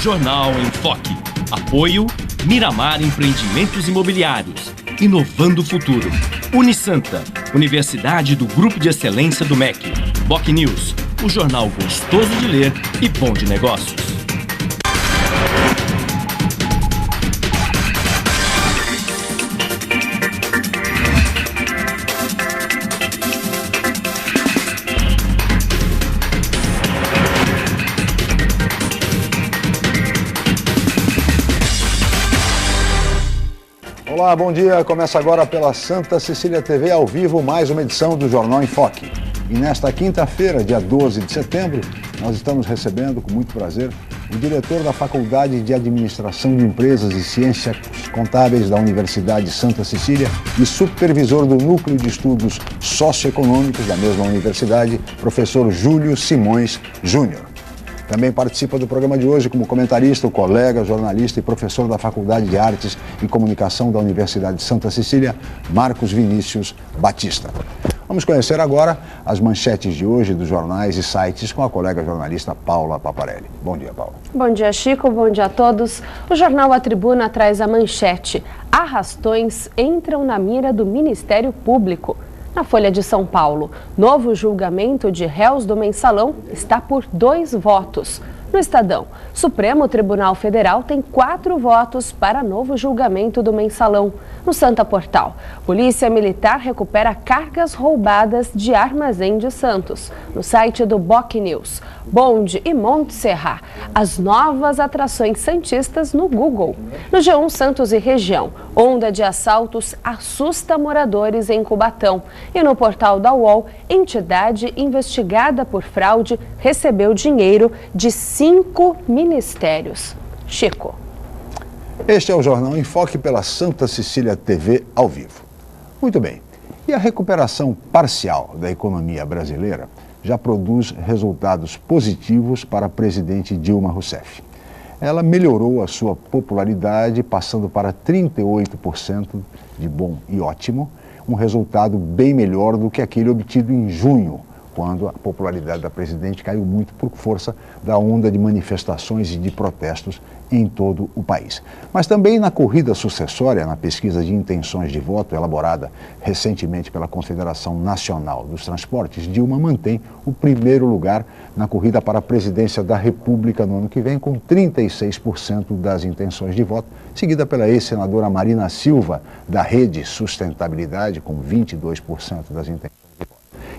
Jornal em Foque. Apoio Miramar Empreendimentos Imobiliários. Inovando o futuro. Unisanta, Universidade do Grupo de Excelência do MEC. Boc News, o jornal gostoso de ler e bom de negócios. Olá, bom dia. Começa agora pela Santa Cecília TV ao vivo mais uma edição do Jornal em Foque. E nesta quinta-feira, dia 12 de setembro, nós estamos recebendo com muito prazer o diretor da Faculdade de Administração de Empresas e Ciências Contábeis da Universidade Santa Cecília e supervisor do Núcleo de Estudos Socioeconômicos da mesma universidade, professor Júlio Simões Júnior. Também participa do programa de hoje como comentarista o colega, jornalista e professor da Faculdade de Artes e Comunicação da Universidade de Santa Cecília, Marcos Vinícius Batista. Vamos conhecer agora as manchetes de hoje dos jornais e sites com a colega jornalista Paula Paparelli. Bom dia, Paula. Bom dia, Chico. Bom dia a todos. O jornal A Tribuna traz a manchete: arrastões entram na mira do Ministério Público. Na Folha de São Paulo, novo julgamento de réus do Mensalão está por 2 votos. No Estadão, Supremo Tribunal Federal tem 4 votos para novo julgamento do Mensalão. No Santa Portal, Polícia Militar recupera cargas roubadas de Armazém de Santos. No site do Boc News, Bonde e Monte Serra, as novas atrações santistas no Google. No G1 Santos e região, onda de assaltos assusta moradores em Cubatão. E no portal da UOL, entidade investigada por fraude recebeu dinheiro de 5 ministérios. Chico. Este é o Jornal em Foque pela Santa Cecília TV ao vivo. Muito bem. E a recuperação parcial da economia brasileira já produz resultados positivos para a presidente Dilma Rousseff. Ela melhorou a sua popularidade, passando para 38% de bom e ótimo, um resultado bem melhor do que aquele obtido em junho, quando a popularidade da presidente caiu muito por força da onda de manifestações e de protestos em todo o país. Mas também na corrida sucessória, na pesquisa de intenções de voto elaborada recentemente pela Confederação Nacional dos Transportes, Dilma mantém o primeiro lugar na corrida para a presidência da República no ano que vem, com 36% das intenções de voto, seguida pela ex-senadora Marina Silva, da Rede Sustentabilidade, com 22% das intenções.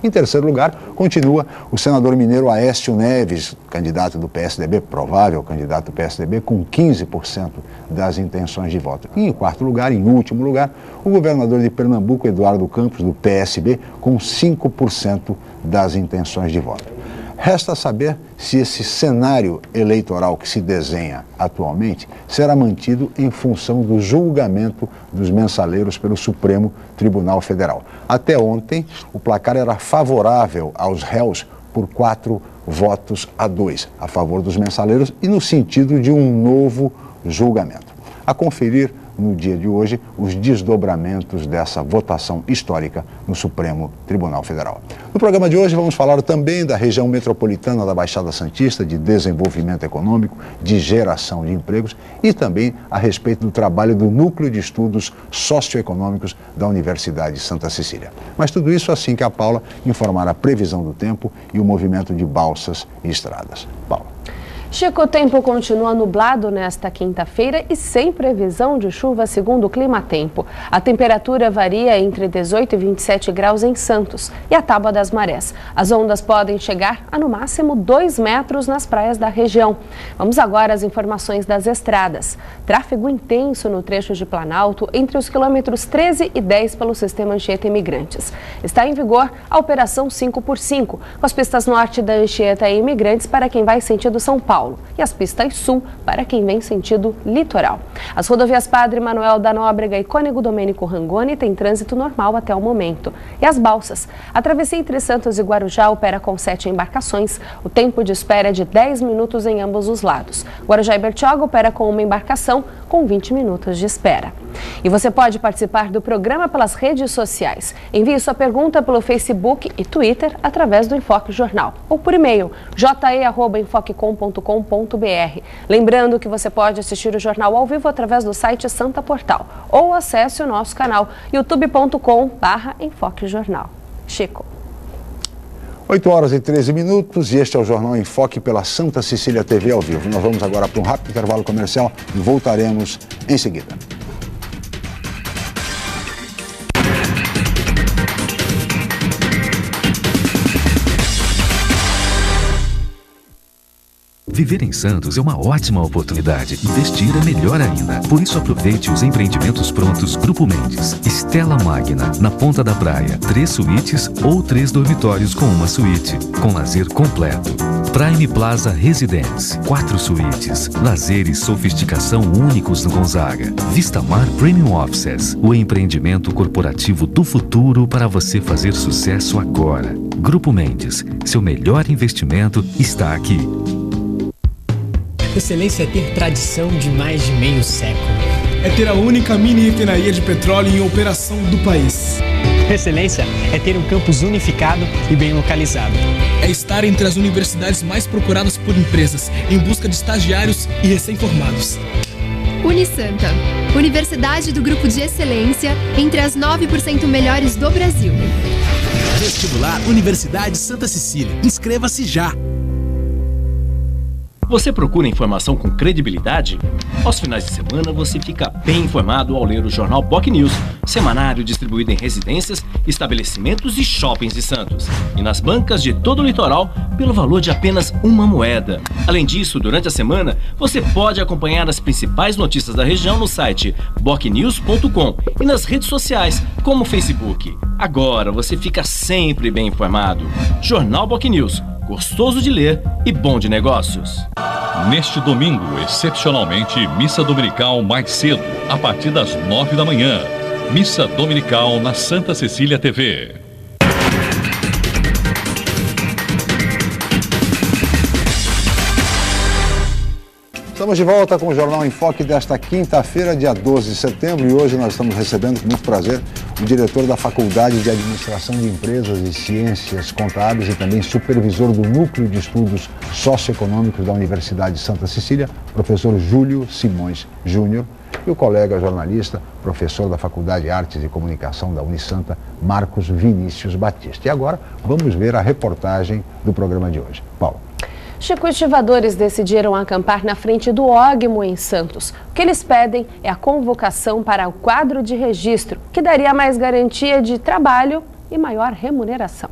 Em terceiro lugar, continua o senador mineiro Aécio Neves, candidato do PSDB, provável candidato do PSDB, com 15% das intenções de voto. E em quarto lugar, em último lugar, o governador de Pernambuco, Eduardo Campos, do PSB, com 5% das intenções de voto. Resta saber se esse cenário eleitoral que se desenha atualmente será mantido em função do julgamento dos mensaleiros pelo Supremo Tribunal Federal. Até ontem, o placar era favorável aos réus por 4 votos a 2 a favor dos mensaleiros e no sentido de um novo julgamento. A conferir no dia de hoje os desdobramentos dessa votação histórica no Supremo Tribunal Federal. No programa de hoje vamos falar também da região metropolitana da Baixada Santista, de desenvolvimento econômico, de geração de empregos e também a respeito do trabalho do Núcleo de Estudos Socioeconômicos da Universidade de Santa Cecília. Mas tudo isso assim que a Paula informar a previsão do tempo e o movimento de balsas e estradas. Paula. Chico, o tempo continua nublado nesta quinta-feira e sem previsão de chuva segundo o Climatempo. A temperatura varia entre 18 e 27 graus em Santos e a Tábua das Marés. As ondas podem chegar a no máximo 2 metros nas praias da região. Vamos agora às informações das estradas. Tráfego intenso no trecho de Planalto entre os quilômetros 13 e 10 pelo sistema Anchieta Imigrantes. Está em vigor a Operação 5x5, com as pistas norte da Anchieta e Imigrantes para quem vai sentido São Paulo e as pistas sul para quem vem sentido litoral. As rodovias Padre Manuel da Nóbrega e Cônego Domênico Rangoni têm trânsito normal até o momento. E as balsas. A travessia entre Santos e Guarujá opera com 7 embarcações. O tempo de espera é de 10 minutos em ambos os lados. Guarujá e Bertioga opera com uma embarcação com 20 minutos de espera. E você pode participar do programa pelas redes sociais. Envie sua pergunta pelo Facebook e Twitter através do Enfoque Jornal ou por e-mail je@enfoquecom.com.br. Lembrando que você pode assistir o jornal ao vivo através do site Santa Portal ou acesse o nosso canal youtube.com/enfoquejornal. Chico. 8h13 e este é o Jornal em Foque pela Santa Cecília TV ao vivo. Nós vamos agora para um rápido intervalo comercial e voltaremos em seguida. Viver em Santos é uma ótima oportunidade. Investir é melhor ainda. Por isso aproveite os empreendimentos prontos Grupo Mendes. Stella Magna, na Ponta da Praia. 3 suítes ou 3 dormitórios com uma suíte. Com lazer completo. Prime Plaza Residence. 4 suítes. Lazer e sofisticação únicos no Gonzaga. Vistamar Premium Offices. O empreendimento corporativo do futuro para você fazer sucesso agora. Grupo Mendes. Seu melhor investimento está aqui. Excelência é ter tradição de mais de meio século. É ter a única mini refinaria de petróleo em operação do país. Excelência é ter um campus unificado e bem localizado. É estar entre as universidades mais procuradas por empresas, em busca de estagiários e recém-formados. Unisanta, Universidade do Grupo de Excelência, entre as 9% melhores do Brasil. Vestibular Universidade Santa Cecília. Inscreva-se já! Você procura informação com credibilidade? Aos finais de semana você fica bem informado ao ler o jornal BOC News, semanário distribuído em residências, estabelecimentos e shoppings de Santos. E nas bancas de todo o litoral, pelo valor de apenas uma moeda. Além disso, durante a semana, você pode acompanhar as principais notícias da região no site bocnews.com e nas redes sociais, como o Facebook. Agora você fica sempre bem informado. Jornal BOC News. Gostoso de ler e bom de negócios. Neste domingo, excepcionalmente, missa dominical mais cedo, a partir das 9 da manhã. Missa dominical na Santa Cecília TV. Estamos de volta com o Jornal em Foque desta quinta-feira, dia 12 de setembro, e hoje nós estamos recebendo com muito prazer o diretor da Faculdade de Administração de Empresas e Ciências Contábeis e também supervisor do Núcleo de Estudos Socioeconômicos da Universidade de Santa Cecília, professor Júlio Simões Júnior, e o colega jornalista, professor da Faculdade de Artes e Comunicação da Unisanta, Marcos Vinícius Batista. E agora vamos ver a reportagem do programa de hoje. Paulo. Chico, estivadores decidiram acampar na frente do Ógmo, em Santos. O que eles pedem é a convocação para o quadro de registro, que daria mais garantia de trabalho e maior remuneração.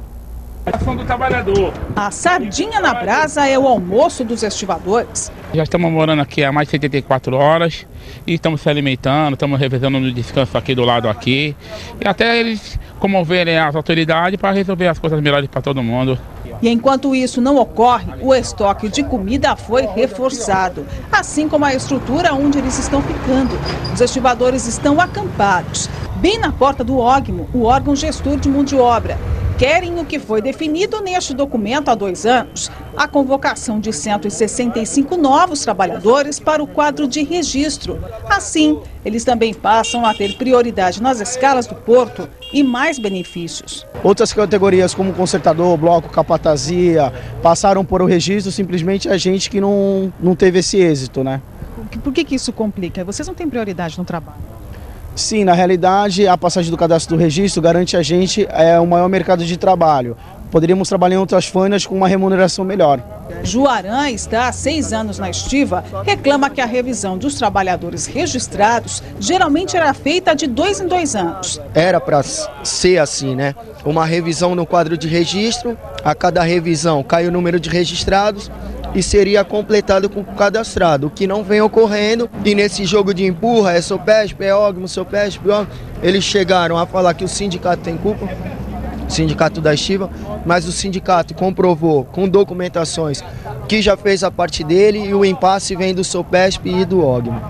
Do trabalhador. A sardinha na brasa é o almoço dos estivadores. Já estamos morando aqui há mais de 74 horas e estamos se alimentando, estamos revezando no descanso aqui do lado aqui. E até eles comoverem as autoridades para resolver as coisas melhores para todo mundo. E enquanto isso não ocorre, o estoque de comida foi reforçado, assim como a estrutura onde eles estão ficando. Os estivadores estão acampados, bem na porta do Ógmo, o órgão gestor de mão de obra. Querem o que foi definido neste documento há 2 anos, a convocação de 165 novos trabalhadores para o quadro de registro. Assim, eles também passam a ter prioridade nas escalas do porto e mais benefícios. Outras categorias como consertador, bloco, capatazia, passaram por o registro, simplesmente a gente que não teve esse êxito, né? Por que isso complica? Vocês não têm prioridade no trabalho? Sim, na realidade, a passagem do cadastro do registro garante a gente o maior mercado de trabalho. Poderíamos trabalhar em outras fanas com uma remuneração melhor. Juarã está há 6 anos na estiva, reclama que a revisão dos trabalhadores registrados geralmente era feita de 2 em 2 anos. Era para ser assim, né? Uma revisão no quadro de registro, a cada revisão cai o número de registrados e seria completado com o cadastrado, o que não vem ocorrendo. E nesse jogo de empurra, é Sopesp, é Ógmo, Sopesp, eles chegaram a falar que o sindicato tem culpa, o sindicato da estiva, mas o sindicato comprovou com documentações que já fez a parte dele e o impasse vem do Sopesp e do Ógmo.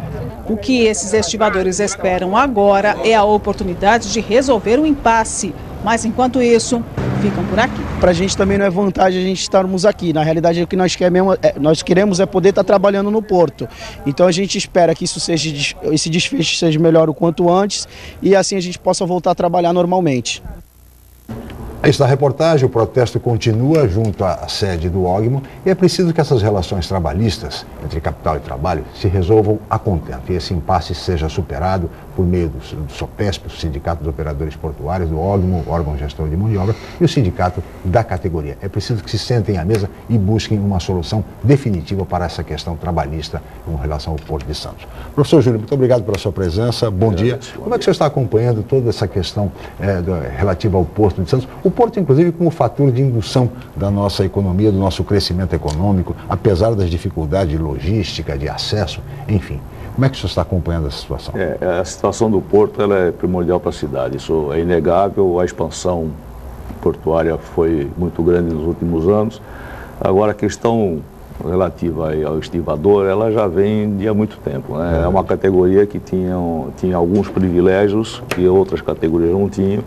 O que esses estivadores esperam agora é a oportunidade de resolver o impasse. Mas enquanto isso, ficam por aqui. Para a gente também não é vantagem a gente estarmos aqui. Na realidade, o que nós queremos é poder estar trabalhando no porto. Então a gente espera que esse desfecho seja melhor o quanto antes e assim a gente possa voltar a trabalhar normalmente. Esta reportagem, o protesto continua junto à sede do OGMO e é preciso que essas relações trabalhistas entre capital e trabalho se resolvam a contento e esse impasse seja superado por meio do SOPESP, o Sindicato dos Operadores Portuários, do OGMO, órgão gestor de mão de obra, e o sindicato da categoria. É preciso que se sentem à mesa e busquem uma solução definitiva para essa questão trabalhista com relação ao Porto de Santos. Professor Júlio, muito obrigado pela sua presença, bom dia. Como é que você está acompanhando toda essa questão relativa ao Porto de Santos? O Porto, inclusive, como fator de indução da nossa economia, do nosso crescimento econômico, apesar das dificuldades de logística, de acesso, enfim. Como é que o senhor está acompanhando essa situação? A situação do Porto ela é primordial para a cidade, isso é inegável, a expansão portuária foi muito grande nos últimos anos. Agora a questão relativa ao estivador, ela já vem de há muito tempo, né? É uma categoria que tinha alguns privilégios que outras categorias não tinham.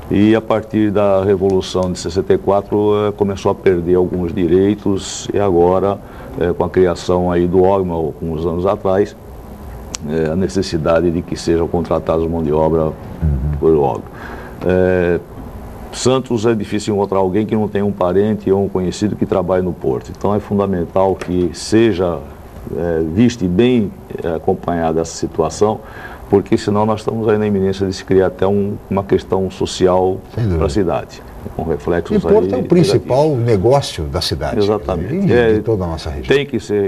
E a partir da Revolução de 64 começou a perder alguns direitos e agora, com a criação aí do OGMA, alguns anos atrás, a necessidade de que sejam contratados mão de obra por OGMA. Santos é difícil encontrar alguém que não tenha um parente ou um conhecido que trabalhe no Porto. Então é fundamental que seja vista e bem acompanhada essa situação, porque senão nós estamos aí na iminência de se criar até uma questão social para a cidade, com reflexos aí. E Porto é o principal negócio da cidade. Exatamente. De toda a nossa região. Tem que ser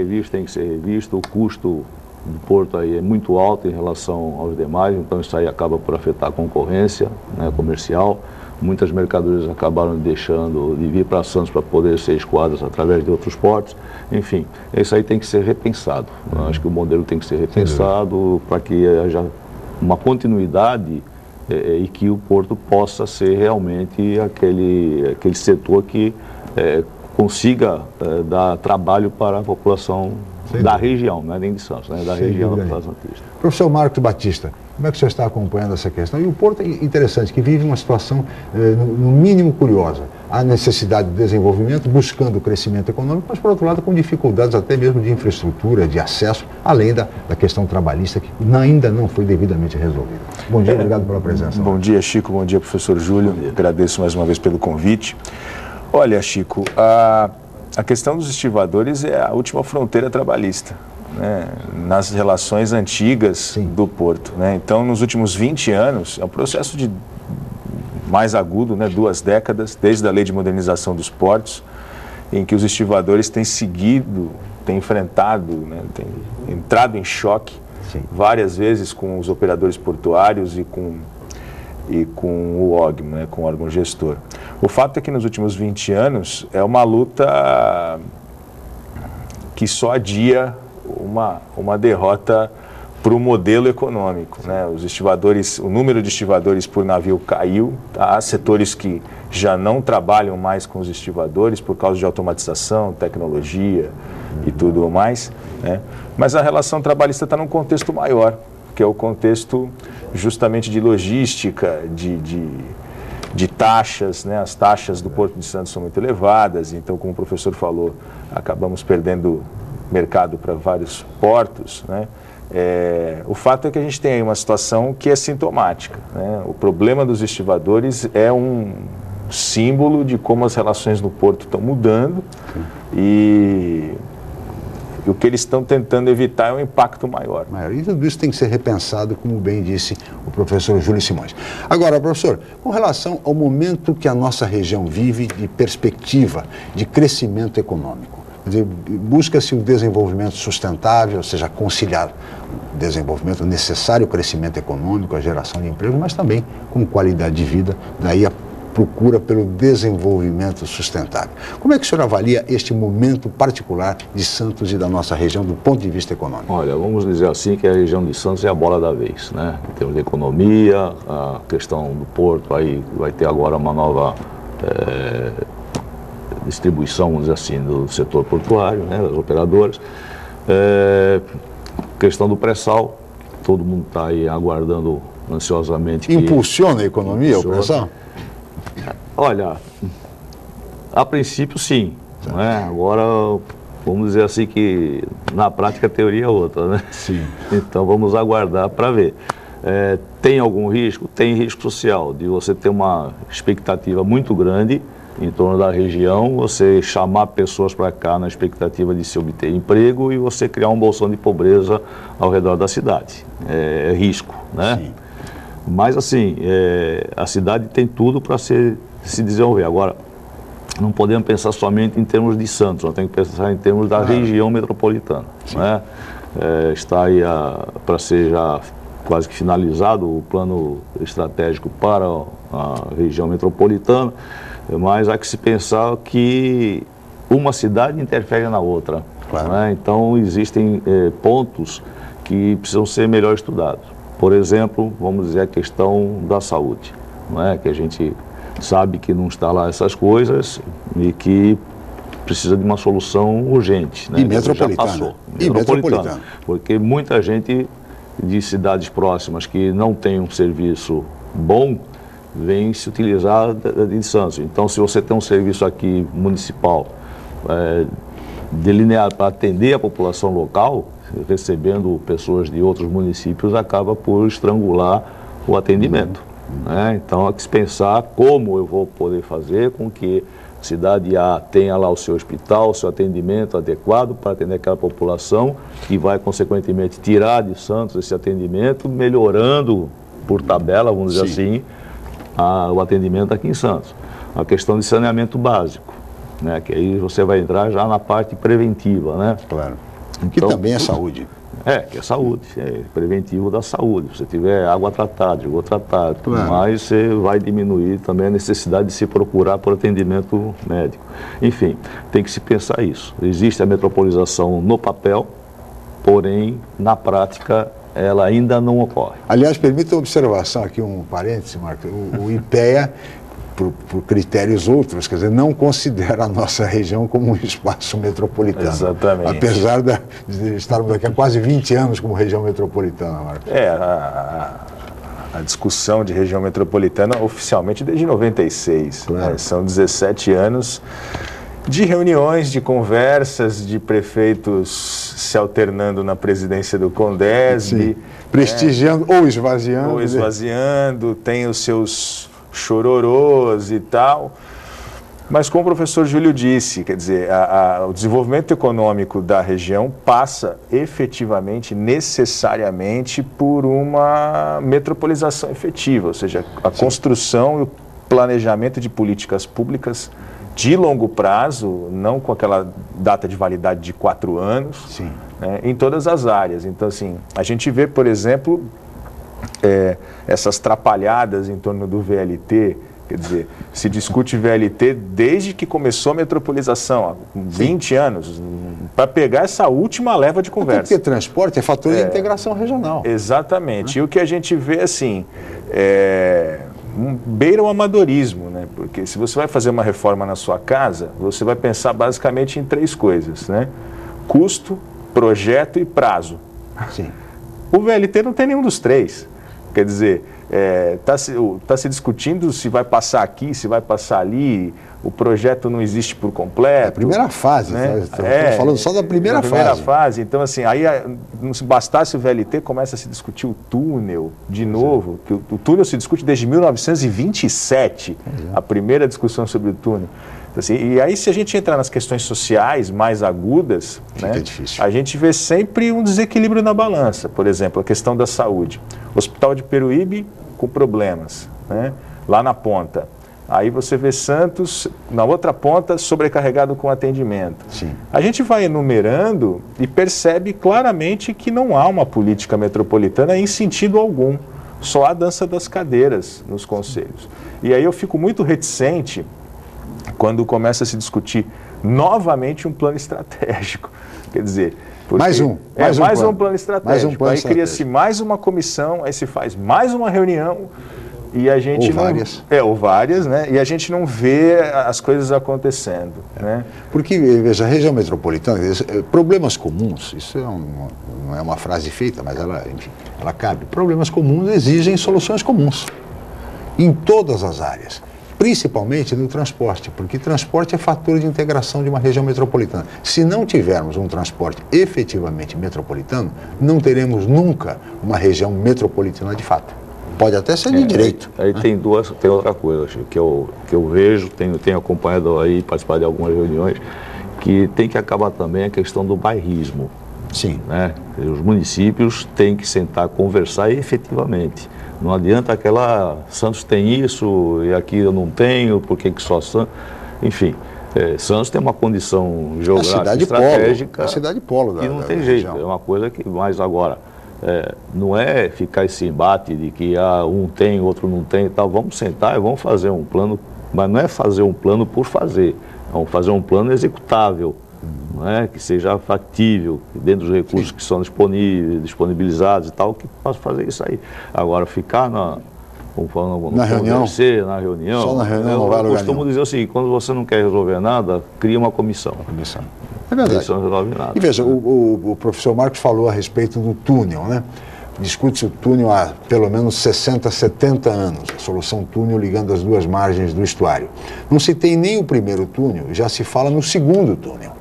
revisto, o custo do Porto aí é muito alto em relação aos demais, então isso aí acaba por afetar a concorrência, né, comercial. Muitas mercadorias acabaram deixando de vir para Santos para poder ser escoadas através de outros portos. Enfim, isso aí tem que ser repensado. Eu acho que o modelo tem que ser repensado para que haja uma continuidade e que o Porto possa ser realmente aquele setor que consiga dar trabalho para a população da região, não é nem de Santos, né, da região da Plaza Santista. Professor Marcos Batista, como é que o senhor está acompanhando essa questão? E o Porto é interessante, que vive uma situação, no mínimo, curiosa. Há necessidade de desenvolvimento, buscando o crescimento econômico, mas, por outro lado, com dificuldades até mesmo de infraestrutura, de acesso, além da questão trabalhista, que ainda não foi devidamente resolvida. Bom dia, obrigado pela presença. Bom dia, Chico. Bom dia, professor Júlio. Agradeço mais uma vez pelo convite. Olha, Chico, a questão dos estivadores é a última fronteira trabalhista, né, nas relações antigas do Porto, né? Então, nos últimos 20 anos, é um processo mais agudo, né, 2 décadas, desde a Lei de Modernização dos Portos, em que os estivadores têm enfrentado, né, têm entrado em choque várias vezes com os operadores portuários e com o OGMO, né, com o órgão gestor. O fato é que nos últimos 20 anos é uma luta que só adia uma derrota para o modelo econômico, né? Os estivadores, o número de estivadores por navio caiu, tá? Há setores que já não trabalham mais com os estivadores por causa de automatização, tecnologia e tudo mais, né? Mas a relação trabalhista está num contexto maior, que é o contexto justamente de logística, de taxas, né? As taxas do Porto de Santos são muito elevadas, então, como o professor falou, acabamos perdendo mercado para vários portos, né? O fato é que a gente tem aí uma situação que é sintomática, né? O problema dos estivadores é um símbolo de como as relações no Porto estão mudando e o que eles estão tentando evitar é um impacto maior. E tudo isso tem que ser repensado, como bem disse o professor Júlio Simões. Agora, professor, com relação ao momento que a nossa região vive de perspectiva de crescimento econômico, quer dizer, busca-se o desenvolvimento sustentável, ou seja, conciliar o desenvolvimento necessário, o crescimento econômico, a geração de emprego, mas também com qualidade de vida, daí a procura pelo desenvolvimento sustentável. Como é que o senhor avalia este momento particular de Santos e da nossa região do ponto de vista econômico? Olha, vamos dizer assim que a região de Santos é a bola da vez, né? Em termos de economia, a questão do porto, aí vai ter agora uma nova distribuição, vamos dizer assim, do setor portuário, né, das operadoras. Questão do pré-sal, todo mundo está aí aguardando ansiosamente. Impulsiona a economia, o pré-sal? Olha, a princípio sim, né? Agora, vamos dizer assim que na prática a teoria é outra, né? Sim. Então vamos aguardar para ver. Tem algum risco? Tem risco social, de você ter uma expectativa muito grande em torno da região, você chamar pessoas para cá na expectativa de se obter emprego e você criar um bolsão de pobreza ao redor da cidade. É risco, né? Sim. Mas assim, a cidade tem tudo para se desenvolver. Agora, não podemos pensar somente em termos de Santos, nós temos que pensar em termos da região metropolitana, né? Está aí para ser já quase que finalizado o plano estratégico para a região metropolitana, mas há que se pensar que uma cidade interfere na outra, né? Então existem pontos que precisam ser melhor estudados. Por exemplo, vamos dizer a questão da saúde, né? Que a gente sabe que não está lá essas coisas e que precisa de uma solução urgente, né? E metropolitana. Já passou. E metropolitana. Porque muita gente de cidades próximas que não tem um serviço bom vem se utilizar de Santos. Então, se você tem um serviço aqui municipal delineado para atender a população local, recebendo pessoas de outros municípios, acaba por estrangular o atendimento, né? Então, há que se pensar como eu vou poder fazer com que a cidade A tenha lá o seu hospital, o seu atendimento adequado para atender aquela população e vai, consequentemente, tirar de Santos esse atendimento, melhorando por tabela, vamos dizer assim, o atendimento aqui em Santos. A questão de saneamento básico, né? Que aí você vai entrar já na parte preventiva, né? Claro. Então, que também é saúde. Que é saúde, é preventivo da saúde. Se você tiver água tratada, esgoto tratado, claro, mas você vai diminuir também a necessidade de se procurar por atendimento médico. Enfim, tem que se pensar isso. Existe a metropolização no papel, porém, na prática, ela ainda não ocorre. Aliás, permita uma observação aqui, um parêntese, Marcos. O IPEA, por critérios outros, quer dizer, não considera a nossa região como um espaço metropolitano. Exatamente. Apesar de estarmos aqui há quase 20 anos como região metropolitana, Marcos. A discussão de região metropolitana oficialmente desde 96. Claro. Né? São 17 anos de reuniões, de conversas, de prefeitos se alternando na presidência do Condesb. Prestigiando ou esvaziando. Ou esvaziando, tem os seus chororôs e tal. Mas como o professor Júlio disse, quer dizer, o desenvolvimento econômico da região passa efetivamente, necessariamente, por uma metropolização efetiva, ou seja, a construção e o planejamento de políticas públicas de longo prazo, não com aquela data de validade de 4 anos, né, em todas as áreas. Então, assim, a gente vê, por exemplo, essas trapalhadas em torno do VLT. Quer dizer, se discute VLT desde que começou a metropolização, há 20 anos, para pegar essa última leva de conversa. Porque transporte é fator de integração regional. Exatamente. E o que a gente vê, assim, beira o amadorismo, né? Porque se você vai fazer uma reforma na sua casa, você vai pensar basicamente em 3 coisas, né? Custo, projeto e prazo. Sim. O VLT não tem nenhum dos 3. Quer dizer, tá se discutindo se vai passar aqui, se vai passar ali, o projeto não existe por completo. A primeira fase, né? Estamos falando só da primeira fase. Então, assim, aí não se bastasse o VLT, começa a se discutir o túnel de novo, que o túnel se discute desde 1927, a primeira discussão sobre o túnel. Então, assim, e aí, se a gente entrar nas questões sociais mais agudas, né, a gente vê sempre um desequilíbrio na balança. Por exemplo, a questão da saúde. Hospital de Peruíbe com problemas, né, lá na ponta. Aí você vê Santos, na outra ponta, sobrecarregado com atendimento. Sim. A gente vai enumerando e percebe claramente que não há uma política metropolitana em sentido algum. Só há dança das cadeiras nos conselhos. E aí eu fico muito reticente quando começa a se discutir novamente um plano estratégico. Quer dizer, mais um plano estratégico. Aí cria-se mais uma comissão, aí se faz mais uma reunião e a gente ou várias, né? E a gente não vê as coisas acontecendo, né? Porque, veja, a região metropolitana, problemas comuns, isso não é uma frase feita, mas ela cabe. Problemas comuns exigem soluções comuns, em todas as áreas. principalmente no transporte, porque transporte é fator de integração de uma região metropolitana. Se não tivermos um transporte efetivamente metropolitano, não teremos nunca uma região metropolitana de fato. Pode até ser de direito. Aí tem outra coisa, Chico, que eu vejo, tenho acompanhado aí, participado de algumas reuniões, que tem que acabar também a questão do bairrismo. Sim. Né? Os municípios têm que sentar, conversar efetivamente. Não adianta Santos tem isso e aqui eu não tenho, por que só Santos? Enfim, Santos tem uma condição geográfica estratégica. É a cidade polo e não tem jeito, é uma coisa que, mas agora, não é ficar esse embate de que um tem, outro não tem e tal. Vamos sentar e vamos fazer um plano, mas não é fazer um plano por fazer, vamos fazer um plano executável. Não é? Que seja factível, dentro dos recursos que são disponibilizados e tal, que possa fazer isso aí. Agora, ficar na reunião, só na reunião, eu costumo dizer assim, quando você não quer resolver nada, cria uma comissão. É verdade. Isso não resolve nada. E veja, o professor Marcos falou a respeito do túnel, né? Discute-se o túnel há pelo menos 60, 70 anos, a solução túnel ligando as duas margens do estuário. Não se tem nem o primeiro túnel, já se fala no segundo túnel.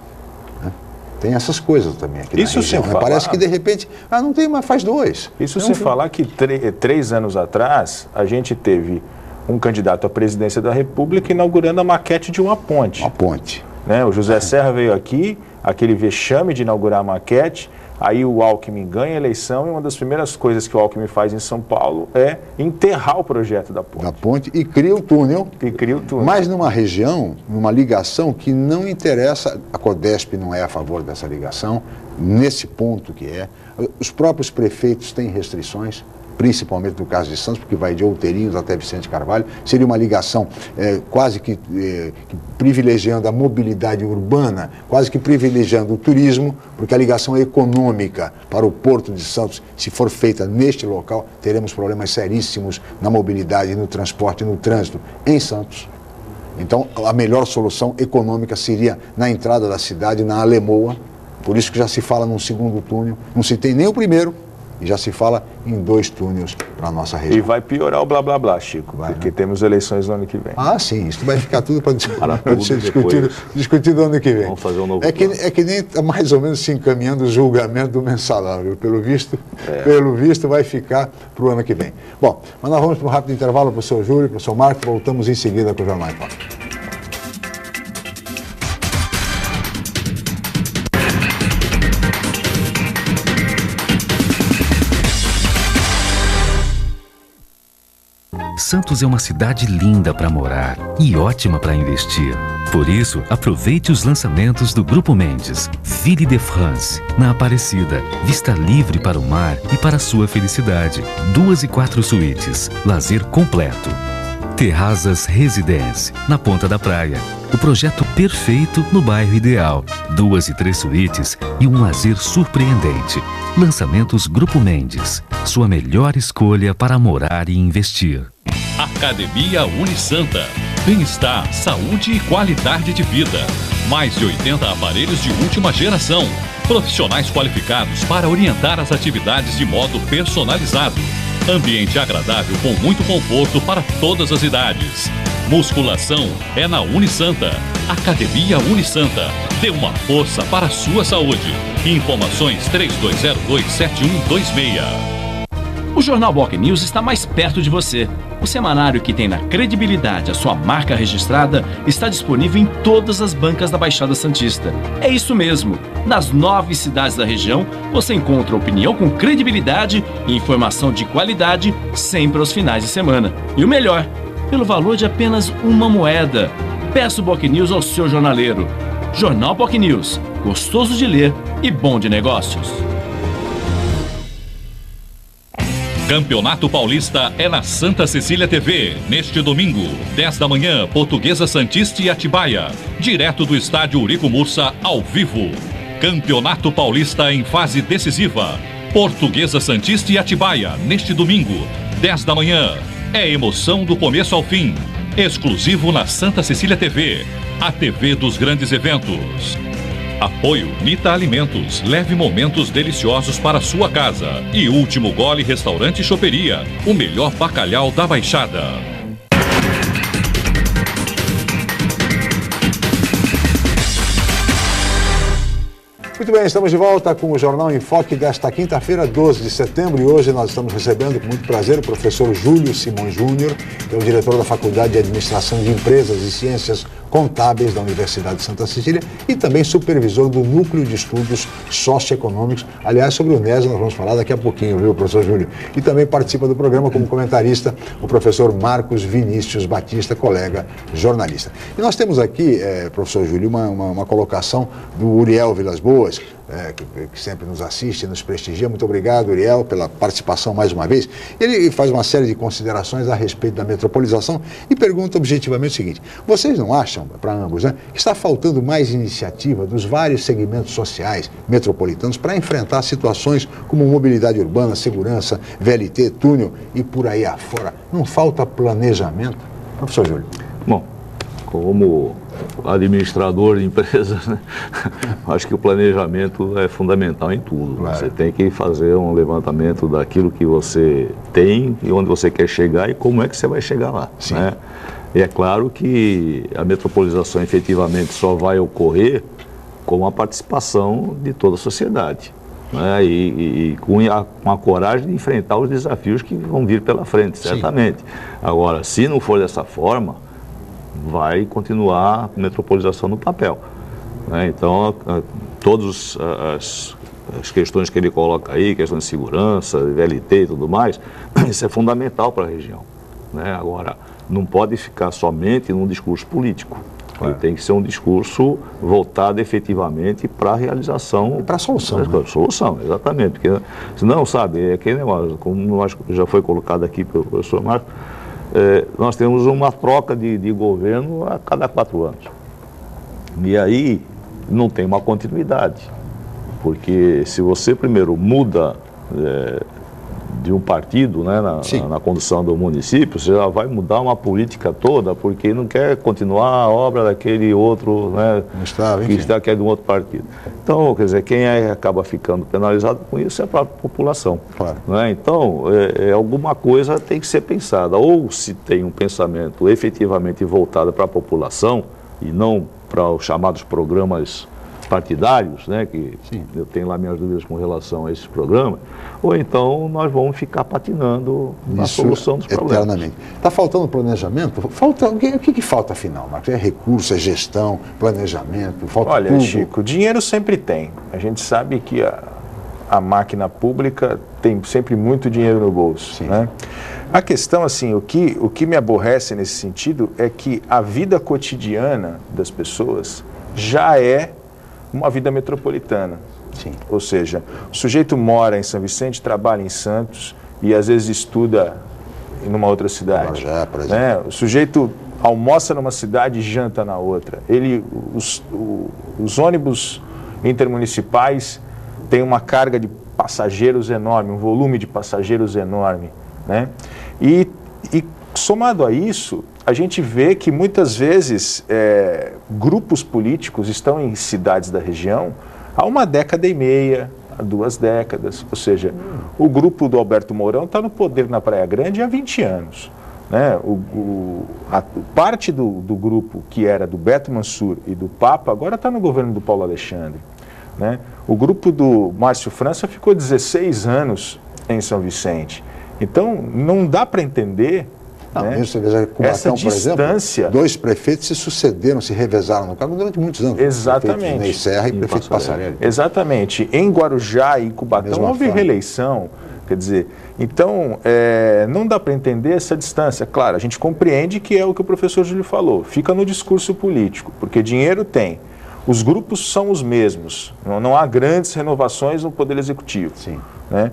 Tem essas coisas também aqui isso na região, sem falar, parece que de repente, não tem, mas faz dois. Isso sem falar que 3 anos atrás, a gente teve um candidato à presidência da República inaugurando a maquete de uma ponte. Uma ponte. Né? O José Serra veio aqui, aquele vexame de inaugurar a maquete, aí o Alckmin ganha a eleição e uma das primeiras coisas que o Alckmin faz em São Paulo é enterrar o projeto da ponte. Da ponte e cria o túnel. Mas numa região, numa ligação que não interessa, a Codesp não é a favor dessa ligação, nesse ponto que é. Os próprios prefeitos têm restrições, principalmente no caso de Santos, porque vai de Outeirinhos até Vicente Carvalho, seria uma ligação quase que privilegiando a mobilidade urbana, quase que privilegiando o turismo, porque a ligação econômica para o Porto de Santos, se for feita neste local, teremos problemas seríssimos na mobilidade, no transporte, no trânsito em Santos. Então, a melhor solução econômica seria na entrada da cidade, na Alemoa, por isso que já se fala num segundo túnel, não se tem nem o primeiro, e já se fala em 2 túneis para a nossa região. E vai piorar o blá blá blá, Chico, porque temos eleições no ano que vem. Sim, isso vai ficar tudo para ser discutido no ano que vem. Vamos fazer um novo plano. Que nem está mais ou menos se encaminhando o julgamento do mensalário. Pelo visto vai ficar para o ano que vem. Bom, mas nós vamos para um rápido intervalo, professor Júlio, professor Marcos, voltamos em seguida com o Jornal em Foque. Santos é uma cidade linda para morar e ótima para investir. Por isso, aproveite os lançamentos do Grupo Mendes. Ville de France, na Aparecida. Vista livre para o mar e para a sua felicidade. 2 e 4 suítes. Lazer completo. Terrazas Residence, na Ponta da Praia. O projeto perfeito no bairro ideal. 2 e 3 suítes e um lazer surpreendente. Lançamentos Grupo Mendes. Sua melhor escolha para morar e investir. Academia Unisanta. Bem-estar, saúde e qualidade de vida. Mais de 80 aparelhos de última geração. Profissionais qualificados para orientar as atividades de modo personalizado. Ambiente agradável com muito conforto para todas as idades. Musculação é na Unisanta. Academia Unisanta. Dê uma força para a sua saúde. Informações 3202-7126. O Jornal Boc News está mais perto de você. O semanário que tem na credibilidade a sua marca registrada está disponível em todas as bancas da Baixada Santista. É isso mesmo. Nas 9 cidades da região, você encontra opinião com credibilidade e informação de qualidade sempre aos finais de semana. E o melhor, pelo valor de apenas uma moeda. Peça o Boc News ao seu jornaleiro. Jornal Boc News. Gostoso de ler e bom de negócios. Campeonato Paulista é na Santa Cecília TV, neste domingo, 10 da manhã, Portuguesa Santista e Atibaia, direto do estádio Urico Mursa, ao vivo. Campeonato Paulista em fase decisiva, Portuguesa Santista e Atibaia, neste domingo, 10 da manhã. É emoção do começo ao fim, exclusivo na Santa Cecília TV, a TV dos grandes eventos. Apoio Nita Alimentos, leve momentos deliciosos para sua casa. E Último Gole Restaurante e Choperia, o melhor bacalhau da Baixada. Muito bem, estamos de volta com o Jornal em Foque desta quinta-feira, 12 de setembro, e hoje nós estamos recebendo com muito prazer o professor Júlio Simões Júnior, que é o diretor da Faculdade de Administração de Empresas e Ciências Contábeis da Universidade de Santa Cecília e também supervisor do Núcleo de Estudos Socioeconômicos. Aliás, sobre o NES nós vamos falar daqui a pouquinho, viu, professor Júlio? E também participa do programa como comentarista o professor Marcos Vinícius Batista, colega jornalista. E nós temos aqui, professor Júlio, uma colocação do Uriel Vilas Boas, que sempre nos assiste, nos prestigia. Muito obrigado, Uriel, pela participação mais uma vez. Ele faz uma série de considerações a respeito da metropolização e pergunta objetivamente o seguinte: vocês não acham, para ambos, né, que está faltando mais iniciativa dos vários segmentos sociais metropolitanos para enfrentar situações como mobilidade urbana, segurança, VLT, túnel e por aí afora? Não falta planejamento? Professor Júlio. Bom, como administrador de empresas, né? Acho que o planejamento é fundamental em tudo. Claro. Você tem que fazer um levantamento daquilo que você tem e onde você quer chegar e como é que você vai chegar lá. Sim. Né? E é claro que a metropolização efetivamente só vai ocorrer com a participação de toda a sociedade, né? E com a coragem de enfrentar os desafios que vão vir pela frente, certamente. Sim. Agora, se não for dessa forma, vai continuar a metropolização no papel, né? Então, todas as questões que ele coloca aí, questão de segurança, VLT e tudo mais, isso é fundamental para a região, né? Agora, não pode ficar somente num discurso político. Claro. Tem que ser um discurso voltado efetivamente para a realização. Para a solução. Né? Solução, exatamente. Porque, senão, sabe, é aquele negócio, como já foi colocado aqui pelo professor Marcos, nós temos uma troca de governo a cada 4 anos. E aí não tem uma continuidade. Porque se você primeiro muda de um partido, né, na condução do município, você já vai mudar uma política toda, porque não quer continuar a obra daquele outro, né, que é de um outro partido. Então, quer dizer, quem acaba ficando penalizado com isso é a própria população. Claro. Né? Então, alguma coisa tem que ser pensada. Ou se tem um pensamento efetivamente voltado para a população e não para os chamados programas partidários, né, que Sim. eu tenho lá minhas dúvidas com relação a esses programas, ou então nós vamos ficar patinando na solução dos problemas. Eternamente. Está faltando planejamento? O que falta afinal, Marcos? É recurso, é gestão, planejamento, falta Olha, tudo. Chico, dinheiro sempre tem. A gente sabe que a máquina pública tem sempre muito dinheiro no bolso. Né? A questão, assim, o que me aborrece nesse sentido é que a vida cotidiana das pessoas já é uma vida metropolitana. Sim. Ou seja, o sujeito mora em São Vicente, trabalha em Santos e às vezes estuda em uma outra cidade. Já, por exemplo. Né? O sujeito almoça numa cidade e janta na outra. Os ônibus intermunicipais têm uma carga de passageiros enorme, um volume de passageiros enorme. Né? E somado a isso, a gente vê que muitas vezes grupos políticos estão em cidades da região há 1,5 décadas, há 2 décadas. Ou seja, o grupo do Alberto Mourão está no poder na Praia Grande há 20 anos. Né? A parte do grupo que era do Beto Mansur e do Papa agora está no governo do Paulo Alexandre. Né? O grupo do Márcio França ficou 16 anos em São Vicente. Então, não dá para entender. Não, né? Você veja, Cubatão, por exemplo, 2 prefeitos se sucederam, se revezaram no cargo durante muitos anos. Exatamente. Ney Serra e prefeito Passarelli. Exatamente. Em Guarujá e em Cubatão houve reeleição. Quer dizer, então, não dá para entender essa distância. Claro, a gente compreende que é o que o professor Júlio falou. Fica no discurso político, porque dinheiro tem. Os grupos são os mesmos. Não há grandes renovações no Poder Executivo. Sim. Né?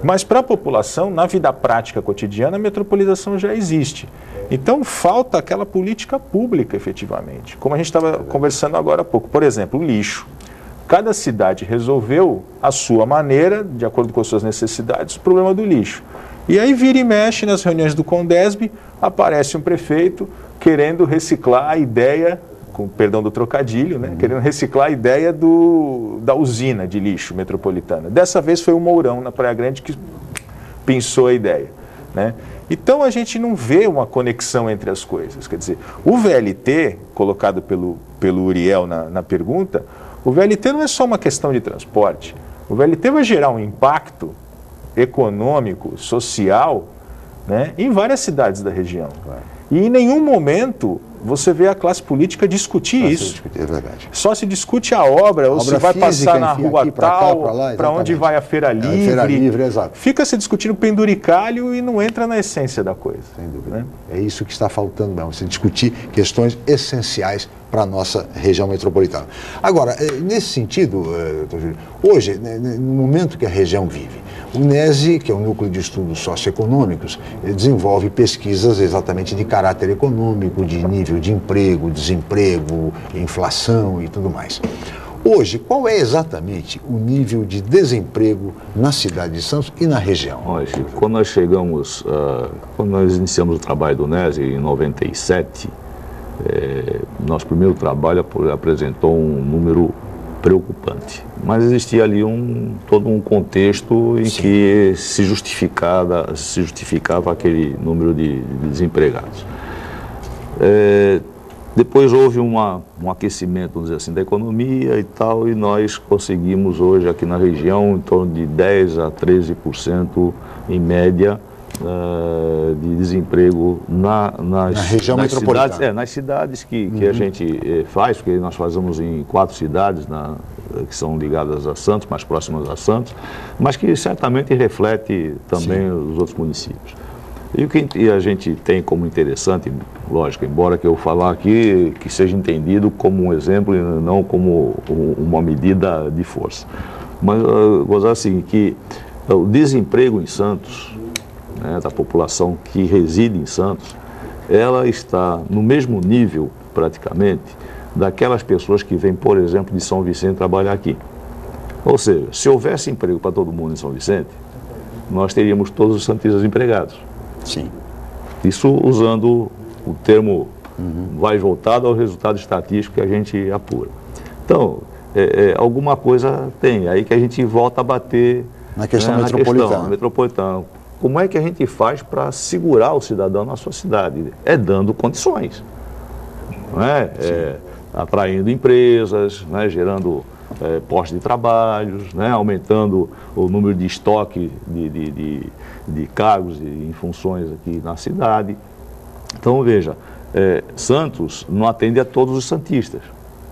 Mas para a população, na vida prática cotidiana, a metropolização já existe. Então falta aquela política pública, efetivamente. Como a gente estava conversando agora há pouco. Por exemplo, o lixo. Cada cidade resolveu, à sua maneira, de acordo com as suas necessidades, o problema do lixo. E aí vira e mexe nas reuniões do Condesb, aparece um prefeito querendo reciclar a ideia, com perdão do trocadilho, né? Querendo reciclar a ideia da usina de lixo metropolitana. Dessa vez foi o Mourão, na Praia Grande, que pensou a ideia. Né? Então a gente não vê uma conexão entre as coisas. Quer dizer, o VLT, colocado pelo Uriel na pergunta, O VLT não é só uma questão de transporte. O VLT vai gerar um impacto econômico, social, né, em várias cidades da região. E em nenhum momento você vê a classe política discutir isso. É verdade. Só se discute a obra, ou se vai passar na rua tal, para onde vai a feira livre. Feira livre, exato. Fica se discutindo penduricalho e não entra na essência da coisa. Sem dúvida. Né? É isso que está faltando mesmo, você discutir questões essenciais para a nossa região metropolitana. Agora, nesse sentido, doutor Júlio, hoje, no momento que a região vive, o NESE, que é o Núcleo de Estudos Socioeconômicos, desenvolve pesquisas exatamente de caráter econômico, de nível de emprego, desemprego, inflação e tudo mais. Hoje, qual é exatamente o nível de desemprego na cidade de Santos e na região? Olha, Chico, quando nós chegamos, quando nós iniciamos o trabalho do NESE em 97, nosso primeiro trabalho apresentou um número preocupante. Mas existia ali todo um contexto em que se justificava aquele número de desempregados. Depois houve um aquecimento, vamos dizer assim, da economia e tal, e nós conseguimos hoje aqui na região em torno de 10% a 13% em média de desemprego nas região metropolitana. Cidades, nas cidades que a gente faz, porque nós fazemos em 4 cidades que são ligadas a Santos, mais próximas a Santos, mas que certamente reflete também os outros municípios. E o que a gente tem como interessante, lógico, embora que eu falar aqui que seja entendido como um exemplo e não como uma medida de força. Mas vou dizer assim, que o desemprego em Santos, da população que reside em Santos, ela está no mesmo nível, praticamente, daquelas pessoas que vêm, por exemplo, de São Vicente trabalhar aqui. Ou seja, se houvesse emprego para todo mundo em São Vicente, nós teríamos todos os santistas empregados. Sim. Isso usando o termo mais voltado ao resultado estatístico que a gente apura. Então, alguma coisa tem. Aí que a gente volta a bater na questão metropolitana. Como é que a gente faz para segurar o cidadão na sua cidade? É dando condições, não é? Atraindo empresas, né? Gerando postos de trabalho, né? Aumentando o número de estoque de cargos em funções aqui na cidade. Então, veja, Santos não atende a todos os santistas,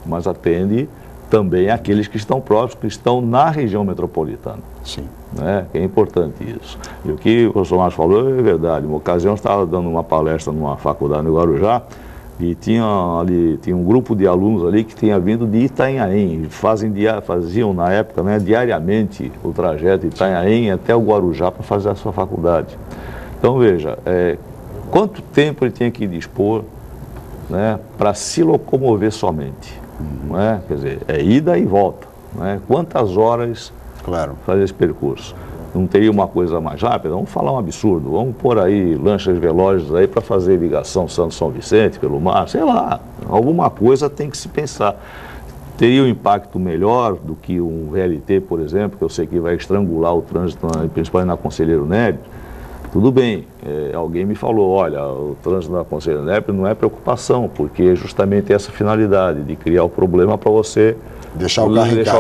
mas atende também aqueles que estão próximos, que estão na região metropolitana. Sim. Né? É importante isso. E o que o professor Márcio falou é verdade. Uma ocasião eu estava dando uma palestra numa faculdade no Guarujá e tinha um grupo de alunos ali que tinha vindo de Itanhaém. Faziam na época, né, diariamente o trajeto de Itanhaém até o Guarujá para fazer a sua faculdade. Então veja, quanto tempo ele tinha que dispor, né, para se locomover somente? Não é? Quer dizer, ida e volta. Não é? Quantas horas fazer esse percurso? Não teria uma coisa mais rápida? Vamos falar um absurdo. Vamos pôr aí lanchas velozes aí para fazer ligação Santos-São Vicente pelo mar, sei lá. Alguma coisa tem que se pensar. Teria um impacto melhor do que um VLT, por exemplo, que eu sei que vai estrangular o trânsito, principalmente na Conselheiro Neves. Tudo bem, alguém me falou, olha, o trânsito na Conselheiro Neves não é preocupação, porque é justamente essa finalidade de criar o problema para você deixar o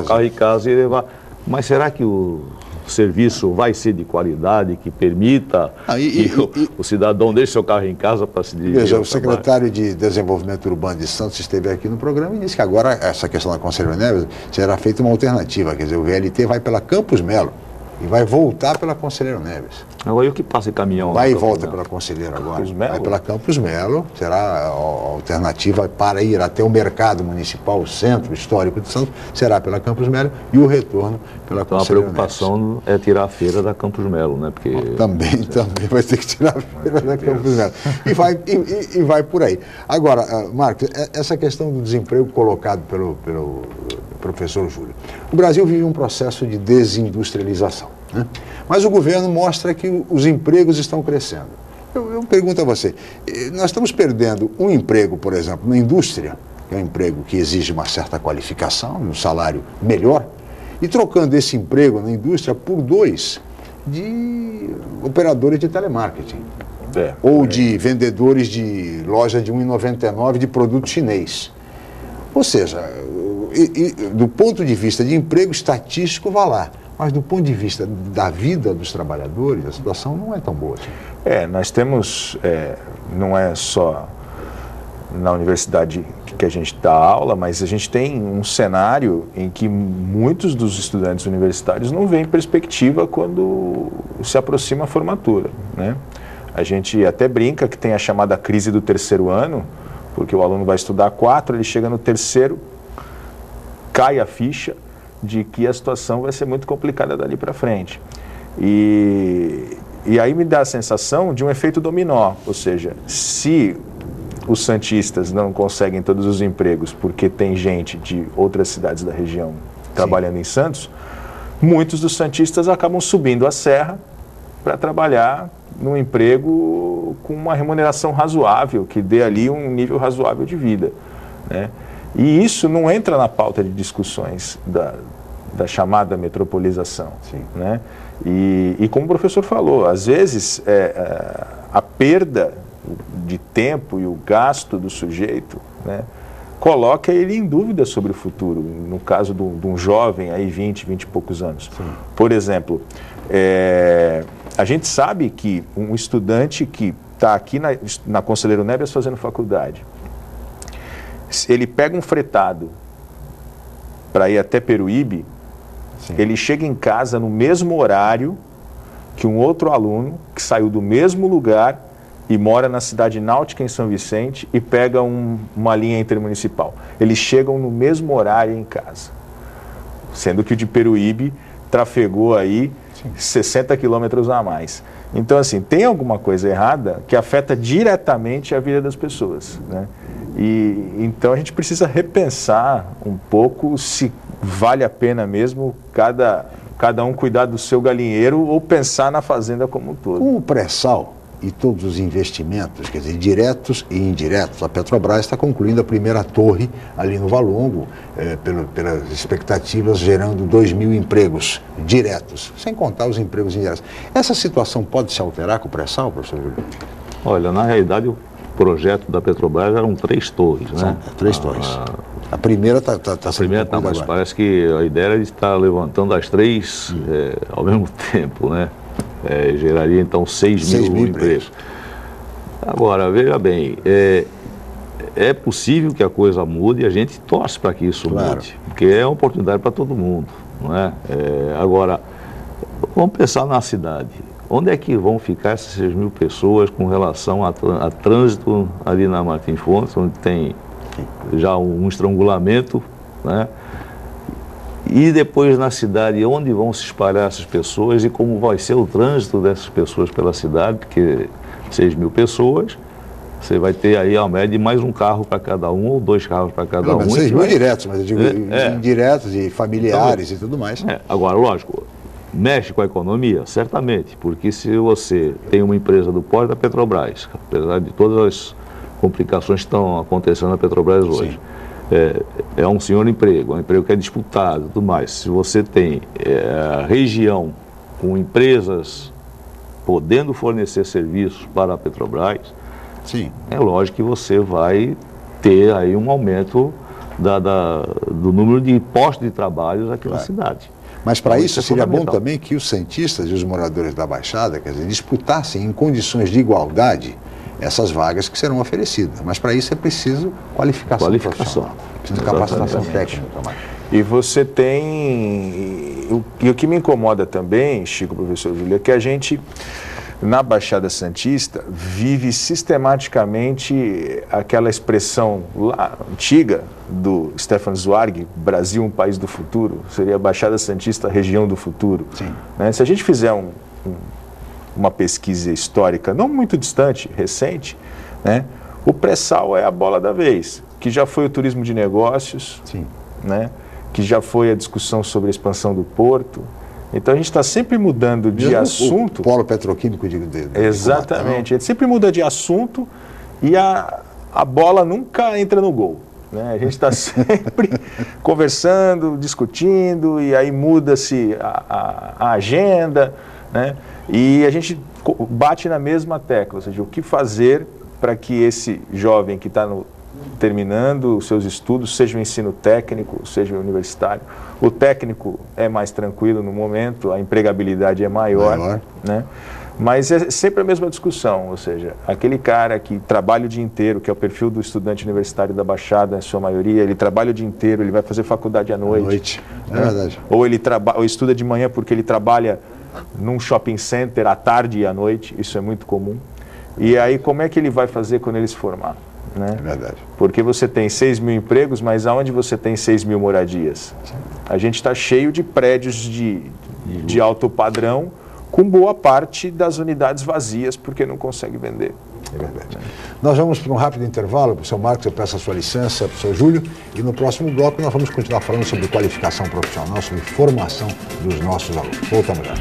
carro em casa e levar. Mas será que o serviço vai ser de qualidade, que permita que o cidadão deixe seu carro em casa para se dirigir? Veja, o secretário de Desenvolvimento Urbano de Santos esteve aqui no programa e disse que agora essa questão da Conselheiro Neves será feita uma alternativa, quer dizer, o VLT vai pela Campos Melo e vai voltar pela Conselheiro Neves. Agora, e o que passa em caminhão? Vai e volta pela Conselheiro agora. Vai pela Campos Melo, será a alternativa para ir até o mercado municipal, o centro histórico de Santos, será pela Campos Melo e o retorno pela Conselheiro Neves. A preocupação é tirar a feira da Campos Melo, né? Porque... Também vai ter que tirar a feira da Campos Melo. E vai por aí. Agora, Marcos, essa questão do desemprego colocado pelo professor Júlio. O Brasil vive um processo de desindustrialização, né? Mas o governo mostra que os empregos estão crescendo. Eu pergunto a você, nós estamos perdendo um emprego, por exemplo, na indústria, que é um emprego que exige uma certa qualificação, um salário melhor, e trocando esse emprego na indústria por 2 de operadores de telemarketing, ou de vendedores de loja de R$ 1,99 de produto chinês. Ou seja, do ponto de vista de emprego estatístico, vai lá. Mas do ponto de vista da vida dos trabalhadores, a situação não é tão boa assim. Nós temos, não é só na universidade que a gente dá aula, mas a gente tem um cenário em que muitos dos estudantes universitários não veem perspectiva quando se aproxima a formatura, né? A gente até brinca que tem a chamada crise do terceiro ano, porque o aluno vai estudar 4, ele chega no terceiro, cai a ficha de que a situação vai ser muito complicada dali para frente. E aí me dá a sensação de um efeito dominó, ou seja, se os santistas não conseguem todos os empregos porque tem gente de outras cidades da região trabalhando em Santos, muitos dos santistas acabam subindo a serra para trabalhar num emprego com uma remuneração razoável, que dê ali um nível razoável de vida, né? E isso não entra na pauta de discussões da chamada metropolização, né? E como o professor falou, às vezes a perda de tempo e o gasto do sujeito, né, coloca ele em dúvida sobre o futuro, no caso de um jovem aí 20 e poucos anos. Sim. Por exemplo, a gente sabe que um estudante que está aqui na Conselheiro Neves fazendo faculdade, ele pega um fretado para ir até Peruíbe, ele chega em casa no mesmo horário que um outro aluno que saiu do mesmo lugar e mora na cidade náutica em São Vicente e pega uma linha intermunicipal. Eles chegam no mesmo horário em casa, sendo que o de Peruíbe trafegou aí 60 quilômetros a mais. Então, assim, tem alguma coisa errada que afeta diretamente a vida das pessoas, né? E então a gente precisa repensar um pouco se vale a pena mesmo cada um cuidar do seu galinheiro ou pensar na fazenda como um todo. Com o pré-sal e todos os investimentos, quer dizer, diretos e indiretos, a Petrobras está concluindo a primeira torre ali no Valongo, pelas expectativas, gerando 2.000 empregos diretos, sem contar os empregos indiretos. Essa situação pode se alterar com o pré-sal, professor Júlio? Olha, na realidade, o projeto da Petrobras eram 3 torres, né? São 3 torres. A primeira está A primeira está, mas parece que a ideia era de estar levantando as 3 ao mesmo tempo, né? Geraria então 6 mil empregos. Agora, veja bem, é possível que a coisa mude e a gente torce para que isso mude, porque é uma oportunidade para todo mundo, não é? Agora, vamos pensar na cidade. Onde é que vão ficar essas 6 mil pessoas com relação a trânsito ali na Martins Fontes, onde tem já um estrangulamento, né? E depois na cidade, onde vão se espalhar essas pessoas e como vai ser o trânsito dessas pessoas pela cidade, porque 6 mil pessoas, você vai ter aí a média de mais um carro para cada um ou 2 carros para cada um. 6 mil diretos, mas eu digo indiretos e familiares e tudo mais. Agora, lógico, mexe com a economia, certamente, porque se você tem uma empresa do porte da Petrobras, apesar de todas as complicações que estão acontecendo na Petrobras hoje, é um senhor emprego, um emprego que é disputado e tudo mais. Se você tem a região com empresas podendo fornecer serviços para a Petrobras, é lógico que você vai ter aí um aumento do número de postos de trabalho aqui na cidade. Mas para isso seria bom também que os santistas e os moradores da Baixada, quer dizer, disputassem em condições de igualdade essas vagas que serão oferecidas. Mas para isso é preciso qualificação profissional, precisa de capacitação técnica. E você tem... E o que me incomoda também, Chico, professor Júlio, é que a gente, na Baixada Santista, vive sistematicamente aquela expressão lá antiga do Stefan Zweig, Brasil, um país do futuro, seria a Baixada Santista, a região do futuro. Né? Se a gente fizer uma pesquisa histórica não muito distante, recente, né, o pré-sal é a bola da vez, que já foi o turismo de negócios, né, que já foi a discussão sobre a expansão do porto. Então a gente está sempre mudando de assunto. O polo petroquímico de exatamente, a gente sempre muda de assunto e a bola nunca entra no gol, né? A gente está sempre conversando, discutindo, e aí muda-se a agenda, né? E a gente bate na mesma tecla, ou seja, o que fazer para que esse jovem que está terminando os seus estudos, seja o ensino técnico, seja o universitário. O técnico é mais tranquilo no momento, a empregabilidade é maior. Né? Mas é sempre a mesma discussão, ou seja, aquele cara que trabalha o dia inteiro, que é o perfil do estudante universitário da Baixada, em sua maioria, ele trabalha o dia inteiro, ele vai fazer faculdade à noite. É verdade. Ou estuda de manhã porque ele trabalha num shopping center à tarde e à noite, isso é muito comum. E aí como é que ele vai fazer quando ele se formar? Né? É verdade. Porque você tem 6 mil empregos, mas aonde você tem 6 mil moradias? A gente está cheio de prédios de alto padrão, com boa parte das unidades vazias, porque não consegue vender. É verdade. Nós vamos para um rápido intervalo. Professor Marcos, eu peço a sua licença, professor Júlio, e no próximo bloco nós vamos continuar falando sobre qualificação profissional, sobre formação dos nossos alunos. Voltamos já.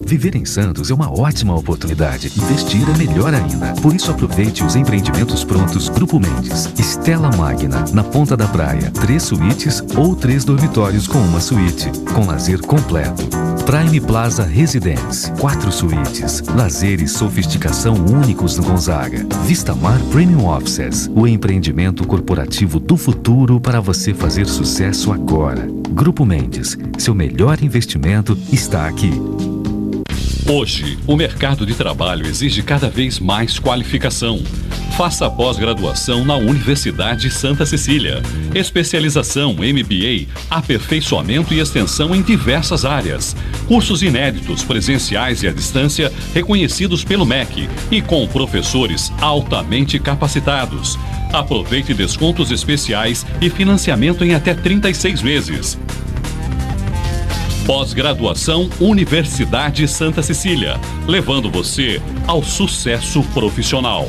Viver em Santos é uma ótima oportunidade. Investir é melhor ainda. Por isso aproveite os empreendimentos prontos Grupo Mendes. Stella Magna, na Ponta da Praia. 3 suítes ou 3 dormitórios com uma suíte. Com lazer completo. Prime Plaza Residence. 4 suítes. Lazer e sofisticação únicos no Gonzaga. Vistamar Premium Offices. O empreendimento corporativo do futuro para você fazer sucesso agora. Grupo Mendes. Seu melhor investimento está aqui. Hoje, o mercado de trabalho exige cada vez mais qualificação. Faça pós-graduação na Universidade Santa Cecília. Especialização, MBA, aperfeiçoamento e extensão em diversas áreas. Cursos inéditos, presenciais e à distância, reconhecidos pelo MEC e com professores altamente capacitados. Aproveite descontos especiais e financiamento em até 36 meses. Pós-graduação Universidade Santa Cecília, levando você ao sucesso profissional.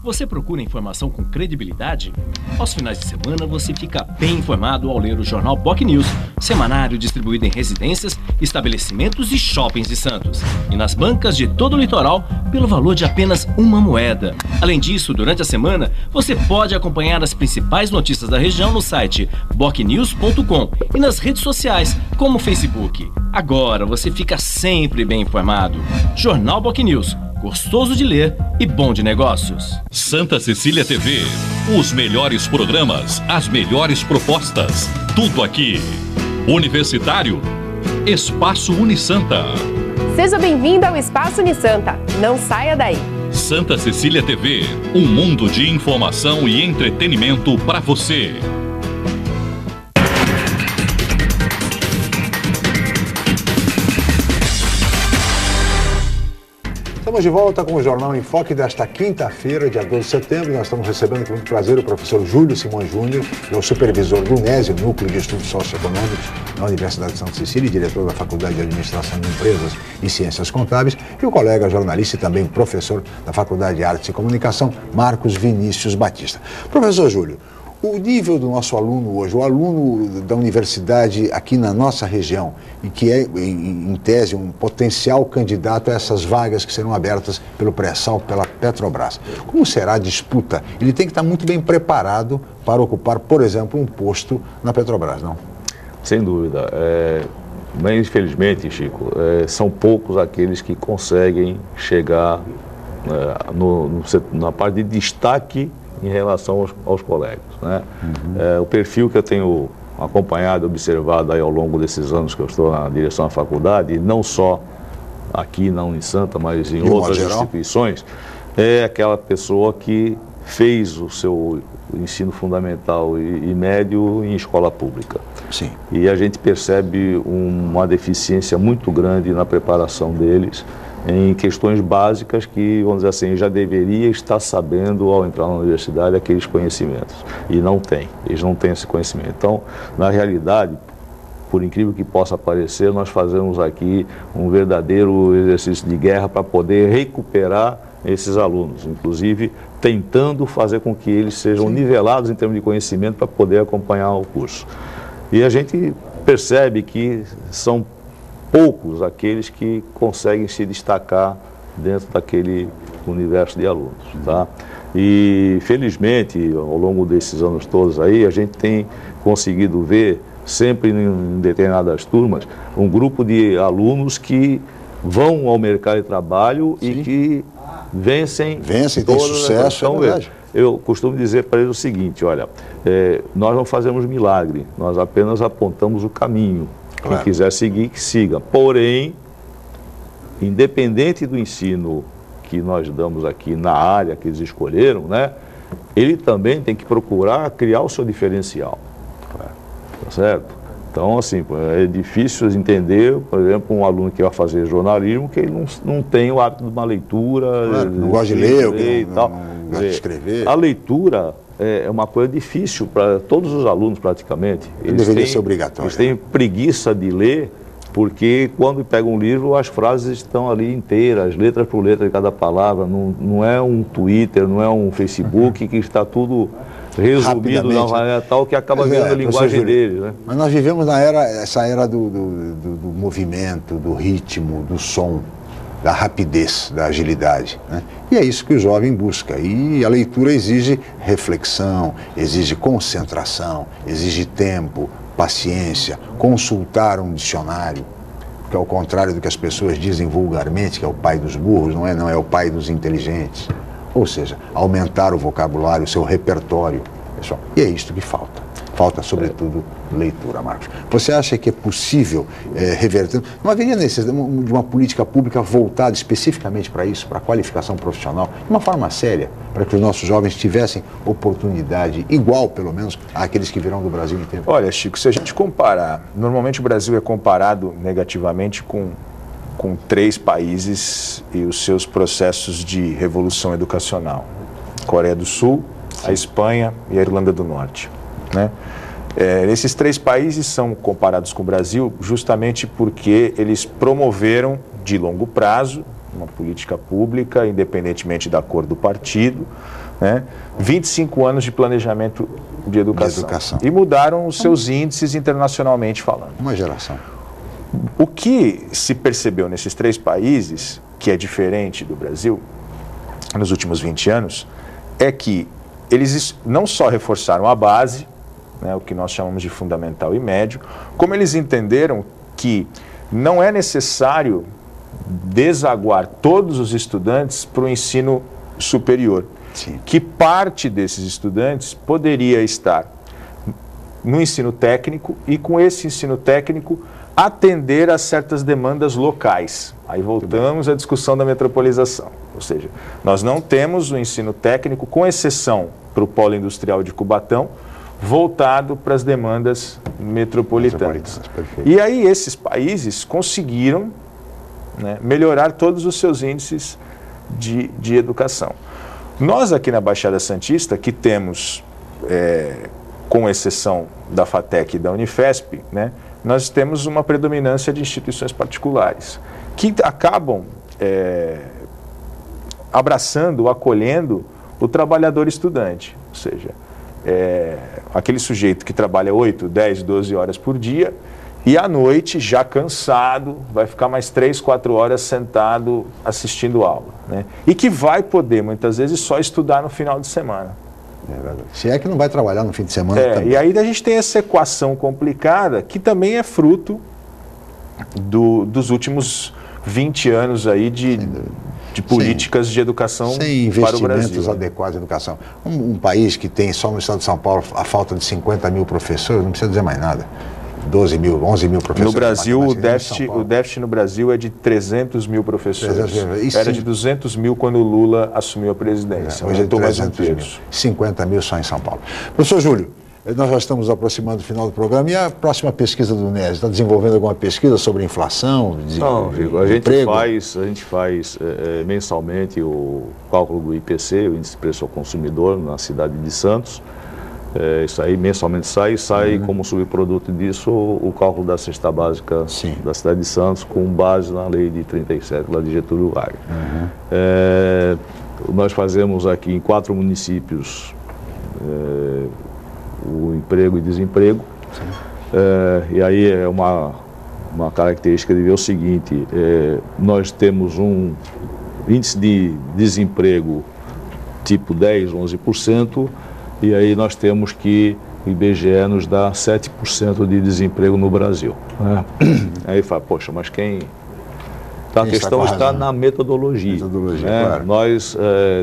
Você procura informação com credibilidade? Aos finais de semana você fica bem informado ao ler o jornal BOC News, semanário distribuído em residências, estabelecimentos e shoppings de Santos. E nas bancas de todo o litoral, pelo valor de apenas uma moeda. Além disso, durante a semana, você pode acompanhar as principais notícias da região no site bocnews.com e nas redes sociais, como o Facebook. Agora você fica sempre bem informado. Jornal BOC News. Gostoso de ler e bom de negócios. Santa Cecília TV. Os melhores programas, as melhores propostas. Tudo aqui. Universitário. Espaço Unisanta. Seja bem-vindo ao Espaço Unisanta. Não saia daí. Santa Cecília TV. Um mundo de informação e entretenimento para você. Estamos de volta com o Jornal em Foque desta quinta-feira, dia 12 de setembro. Nós estamos recebendo com muito prazer o professor Júlio Simões Júnior, que é o supervisor do NESE, Núcleo de Estudos Socioeconômicos, na Universidade de Santa Cecília, e diretor da Faculdade de Administração de Empresas e Ciências Contábeis, e o colega jornalista e também professor da Faculdade de Artes e Comunicação, Marcos Vinícius Batista. Professor Júlio, o nível do nosso aluno hoje, o aluno da universidade aqui na nossa região, e que é, em tese, um potencial candidato a essas vagas que serão abertas pelo pré-sal, pela Petrobras. Como será a disputa? Ele tem que estar muito bem preparado para ocupar, por exemplo, um posto na Petrobras, não? Sem dúvida. Mas, infelizmente, Chico, são poucos aqueles que conseguem chegar na parte de destaque em relação aos colegas, né? O perfil que eu tenho acompanhado, observado aí ao longo desses anos que eu estou na direção da faculdade, e não só aqui na Unisanta, mas em outras instituições, é aquela pessoa que fez o seu ensino fundamental e médio em escola pública. Sim. E a gente percebe uma deficiência muito grande na preparação deles em questões básicas que, vamos dizer assim, já deveria estar sabendo ao entrar na universidade aqueles conhecimentos. E não tem, eles não têm esse conhecimento. Então, na realidade, por incrível que possa parecer, nós fazemos aqui um verdadeiro exercício de guerra para poder recuperar esses alunos, inclusive tentando fazer com que eles sejam nivelados em termos de conhecimento para poder acompanhar o curso. E a gente percebe que são poucos aqueles que conseguem se destacar dentro daquele universo de alunos, tá? E, felizmente, ao longo desses anos todos aí, a gente tem conseguido ver, sempre em determinadas turmas, um grupo de alunos que vão ao mercado de trabalho e que vencem tem sucesso, é verdade. Eu costumo dizer para eles o seguinte, olha, nós não fazemos milagre, nós apenas apontamos o caminho. Quem quiser seguir, que siga. Porém, independente do ensino que nós damos aqui na área que eles escolheram, né, ele também tem que procurar criar o seu diferencial. Tá certo? Então, assim, é difícil entender, por exemplo, um aluno que vai fazer jornalismo que ele não tem o hábito de uma leitura, não gosta de ler e tal. Não gosta de escrever. A leitura é uma coisa difícil para todos os alunos, praticamente. Deveria ser obrigatório. Eles têm preguiça de ler, porque quando pegam um livro, as frases estão ali inteiras, letra por letra de cada palavra. Não é um Twitter, não é um Facebook que está tudo resumido na maneira tal que acaba vendo a linguagem dele, né? Mas nós vivemos essa era do movimento, do ritmo, do som, da rapidez, da agilidade, né? E é isso que o jovem busca. E a leitura exige reflexão, exige concentração, exige tempo, paciência, consultar um dicionário, que ao contrário do que as pessoas dizem vulgarmente, que é o pai dos burros, não é o pai dos inteligentes. Ou seja, aumentar o vocabulário, o seu repertório, pessoal. E é isto que falta. Falta, sobretudo, leitura, Marcos. Você acha que é possível reverter? Não haveria necessidade de uma política pública voltada especificamente para isso, para a qualificação profissional, de uma forma séria, para que os nossos jovens tivessem oportunidade igual, pelo menos, àqueles que virão do Brasil inteiro? Olha, Chico, se a gente comparar, normalmente o Brasil é comparado negativamente com 3 países e os seus processos de revolução educacional: Coreia do Sul, a Espanha e a Irlanda do Norte, né? Esses 3 países são comparados com o Brasil justamente porque eles promoveram de longo prazo uma política pública, independentemente da cor do partido, né? 25 anos de planejamento de educação. E mudaram os seus índices internacionalmente falando. Uma geração. O que se percebeu nesses 3 países, que é diferente do Brasil, nos últimos 20 anos, é que eles não só reforçaram a base, né, o que nós chamamos de fundamental e médio, como eles entenderam que não é necessário desaguar todos os estudantes para o ensino superior. Sim. Que parte desses estudantes poderia estar no ensino técnico e, com esse ensino técnico, atender a certas demandas locais. Aí voltamos à discussão da metropolização. Ou seja, nós não temos o ensino técnico, com exceção para o polo industrial de Cubatão, voltado para as demandas metropolitanas. E aí esses países conseguiram, né, melhorar todos os seus índices de educação. Nós aqui na Baixada Santista, que temos, com exceção da FATEC e da Unifesp, né, nós temos uma predominância de instituições particulares, que acabam abraçando, acolhendo o trabalhador estudante. Ou seja, aquele sujeito que trabalha 8, 10, 12 horas por dia e à noite, já cansado, vai ficar mais 3, 4 horas sentado assistindo aula, né? E que vai poder, muitas vezes, só estudar no final de semana. Se é que não vai trabalhar no fim de semana também. E aí a gente tem essa equação complicada, que também é fruto dos últimos 20 anos aí de políticas de educação para o Brasil. Sem investimentos adequados em educação. Um país que tem só no estado de São Paulo a falta de 50 mil professores, não precisa dizer mais nada. 12 mil, 11 mil professores. No Brasil, o déficit no Brasil é de 300 mil professores. Era de 200 mil quando o Lula assumiu a presidência. Hoje é 300 mil. 50 mil só em São Paulo. Professor Júlio, nós já estamos aproximando do final do programa. E a próxima pesquisa do NES? Está desenvolvendo alguma pesquisa sobre inflação? Não, Rico, a gente faz mensalmente o cálculo do IPC, o Índice de Preço ao Consumidor, na cidade de Santos. Isso aí mensalmente sai como subproduto disso o cálculo da cesta básica da cidade de Santos, com base na lei de 37, lá de Getúlio Vargas. Nós fazemos aqui em 4 municípios o emprego e desemprego, e aí é uma característica de ver o seguinte: nós temos um índice de desemprego tipo 10%, 11%, e aí nós temos que o IBGE nos dá 7% de desemprego no Brasil. Né? Aí fala, poxa, mas quem... Então, a questão está na metodologia. Né? Claro. Nós,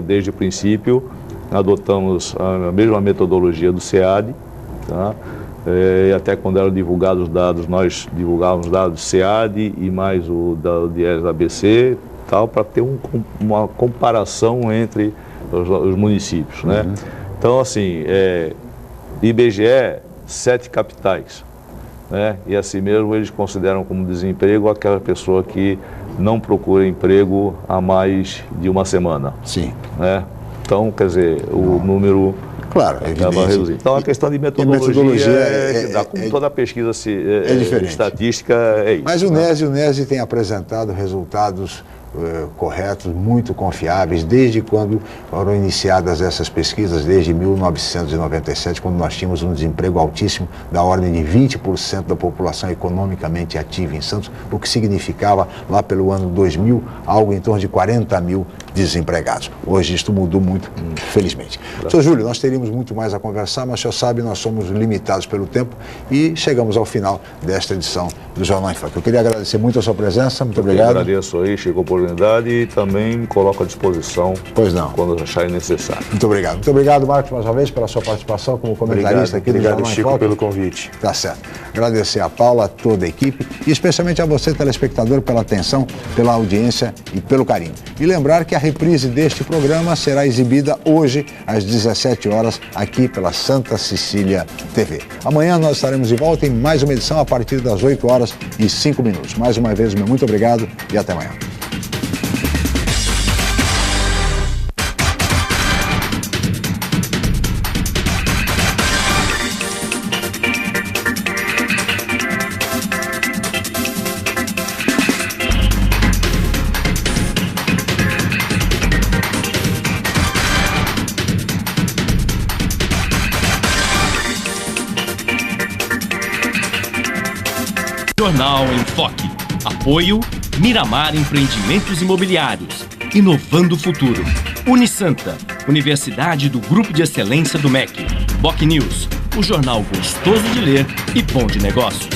desde o princípio, adotamos a mesma metodologia do SEAD, tá? E até quando eram divulgados os dados, nós divulgávamos dados do SEAD e mais o da DIES ABC, tal, para ter uma comparação entre os municípios. Né? Então, assim, IBGE, 7 capitais. Né? E assim mesmo eles consideram como desemprego aquela pessoa que não procura emprego há mais de uma semana. Sim. Né? Então, quer dizer, o número... Claro, é evidente. Então, a questão de metodologia como toda pesquisa estatística é isso. Mas o NESE tem apresentado resultados corretos, muito confiáveis, desde quando foram iniciadas essas pesquisas, desde 1997, quando nós tínhamos um desemprego altíssimo, da ordem de 20% da população economicamente ativa em Santos, o que significava, lá pelo ano 2000, algo em torno de 40 mil desempregados. Hoje isto mudou muito, felizmente. Sr. Júlio, nós teríamos muito mais a conversar, mas o senhor sabe, nós somos limitados pelo tempo e chegamos ao final desta edição do Jornal em Foque. Eu queria agradecer muito a sua presença, muito obrigado. Eu agradeço aí, chegou a oportunidade e também me coloco à disposição quando acharem necessário. Muito obrigado. Muito obrigado, Marcos, mais uma vez, pela sua participação como comentarista aqui do Jornal em Foque. Obrigado, Chico, pelo convite. Tá certo. Agradecer a Paula, a toda a equipe e especialmente a você, telespectador, pela atenção, pela audiência e pelo carinho. E lembrar que a reprise deste programa será exibida hoje às 17 horas aqui pela Santa Cecília TV. Amanhã nós estaremos de volta em mais uma edição a partir das 8h05. Mais uma vez, meu muito obrigado e até amanhã. Jornal em Foque. Apoio Miramar Empreendimentos Imobiliários. Inovando o futuro. Unisanta, Universidade do Grupo de Excelência do MEC. BocNews, o jornal gostoso de ler e bom de negócios.